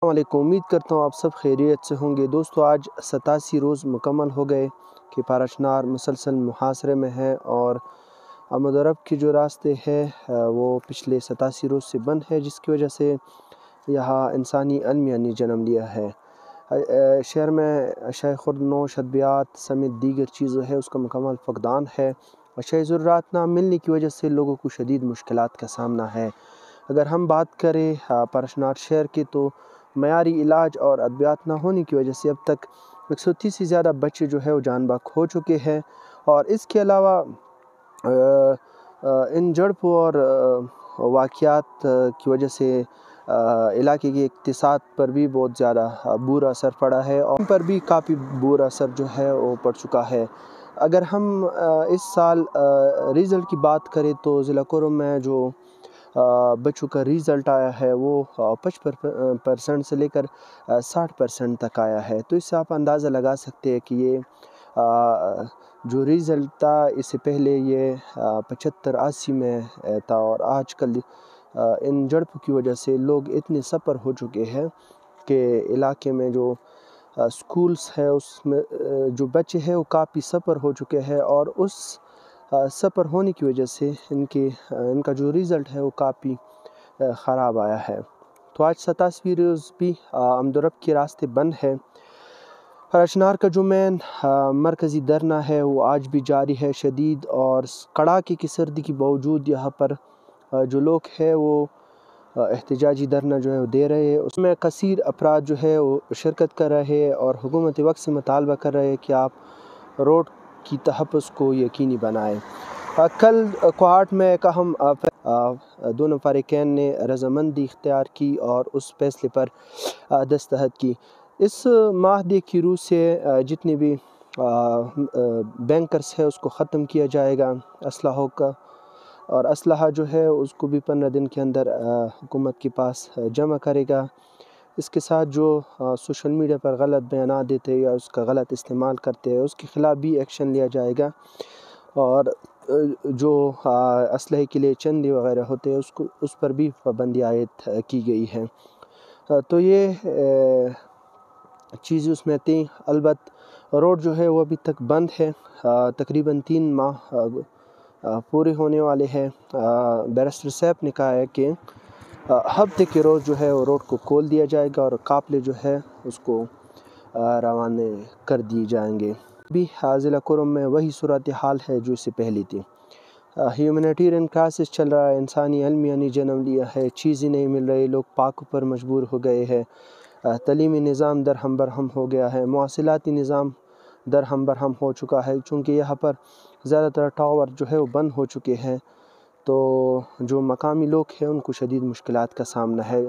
السلام علیکم، امید کرتا ہوں آپ سب خیریت سے ہوں گے۔ دوستو آج 87 روز مکمل ہو گئے کہ پاراشنار مسلسل محاصرے میں ہے اور آمد و رفت کے جو راستے ہے وہ پچھلے 87 روز سے بند ہے، جس کی وجہ سے یہاں انسانی المیہ نے جنم لیا ہے۔ شہر میں اشیاء خوردنوش ادویات سمیت دیگر چیزوں ہے اس کا مکمل فقدان ہے۔ اشیاء ضروریات نہ ملنے کی وجہ سے لوگوں کو شدید مشکلات کا سامنا ہے۔ اگر ہم بات کریں پاراشنار شہر کی تو معیاری علاج اور ادویات نہ ہونے کی وجہ سے اب تک 130 سے زیادہ بچے جو ہے وہ جان باک ہو چکے ہیں، اور اس کے علاوہ ان جھڑپوں اور واقعات کی وجہ سے علاقے کے اقتصاد پر بھی بہت زیادہ برا اثر پڑا ہے، اور ان پر بھی کافی برا اثر جو ہے وہ پڑ چکا ہے۔ اگر ہم اس سال ریزلٹ کی بات کریں تو ضلع کرم میں جو بچوں کا ریزلٹ آیا ہے وہ 55% سے لے کر 60% تک آیا ہے، تو اس سے آپ اندازہ لگا سکتے ہیں کہ یہ جو ریزلٹ تھا اس سے پہلے یہ 75-80 میں تھا، اور آج کل ان جھڑپوں کی وجہ سے لوگ اتنے سفر ہو چکے ہیں کہ علاقے میں جو سکولز ہے اس میں جو بچے ہیں وہ کافی سفر ہو چکے ہیں، اور اس سفر ہونے کی وجہ سے ان کا جو ریزلٹ ہے وہ کافی خراب آیا ہے۔ تو آج 87 روز بھی آمد و رفت کے راستے بند ہے۔ پاراشنار کا جو مین مرکزی دھرنا ہے وہ آج بھی جاری ہے شدید، اور کڑاکے کی سردی کے باوجود یہاں پر جو لوگ ہیں وہ احتجاجی دھرنا جو ہے وہ دے رہے ہیں۔ اس میں کثیر افراد جو ہے وہ شرکت کر رہے ہیں اور حکومت وقت سے مطالبہ کر رہے ہیں کہ آپ روڈ کی تحفظ کو یقینی بنائیں۔ کل کوہاٹ میں ایک اہم دونوں فریقین نے رضامندی اختیار کی اور اس فیصلے پر دستخط کی۔ اس معاہدے کی روح سے جتنے بھی بینکرز ہے اس کو ختم کیا جائے گا، اسلحوں کا، اور اسلحہ جو ہے اس کو بھی 15 دن کے اندر حکومت کے پاس جمع کرے گا۔ اس کے ساتھ جو سوشل میڈیا پر غلط بیانات دیتے یا اس کا غلط استعمال کرتے ہیں اس کے خلاف بھی ایکشن لیا جائے گا، اور جو اسلحے کے لیے چندے وغیرہ ہوتے ہیں اس پر بھی پابندی عائد کی گئی ہے۔ تو یہ چیزیں اس میں تھیں۔ البتہ روڈ جو ہے وہ ابھی تک بند ہے، تقریباً 3 ماہ پورے ہونے والے ہیں۔ بیرسٹر صاحب نے کہا ہے کہ ہفتے کے روز جو ہے وہ روڈ کو کھول دیا جائے گا اور قافلے جو ہے اس کو روانہ کر دیے جائیں گے۔ بھی ضلع کرم میں وہی صورتحال ہے جو اس سے پہلے تھی۔ ہیومینیٹیرین کرائسس چل رہا ہے، انسانی المیہ نے جنم لیا ہے، چیزیں نہیں مل رہی، لوگ پاکوں پر مجبور ہو گئے ہیں، تعلیمی نظام درہم برہم ہو گیا ہے، مواصلاتی نظام درہم برہم ہو چکا ہے، چونکہ یہاں پر زیادہ تر ٹاور جو ہے وہ بند ہو چکے ہیں، تو جو مقامی لوگ ہیں ان کو شدید مشکلات کا سامنا ہے۔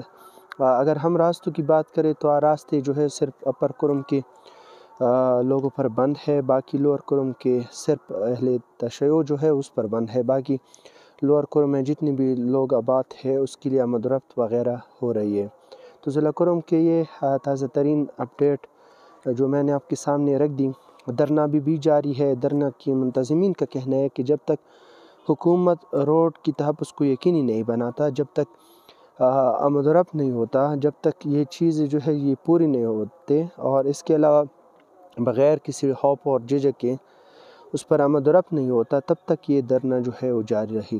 اگر ہم راستوں کی بات کریں تو راستے جو ہے صرف اپر کرم کے لوگوں پر بند ہے، باقی لوور کرم کے صرف اہل تشیع جو ہے اس پر بند ہے، باقی لوور کرم میں جتنے بھی لوگ آباد ہے اس کے لیے آمد و رفت وغیرہ ہو رہی ہے۔ تو ضلع کرم کے یہ تازہ ترین اپڈیٹ جو میں نے آپ کے سامنے رکھ دی۔ دھرنا بھی جاری ہے۔ دھرنا کے منتظمین کا کہنا ہے کہ جب تک حکومت روڈ کی تحفظ کو یقینی نہیں بناتا، جب تک آمد و رفت نہیں ہوتا، جب تک یہ چیزیں جو ہے یہ پوری نہیں ہوتے، اور اس کے علاوہ بغیر کسی خوف اور جھجک کے اس پر آمد و رفت نہیں ہوتا، تب تک یہ دھرنا جو ہے وہ جاری رہے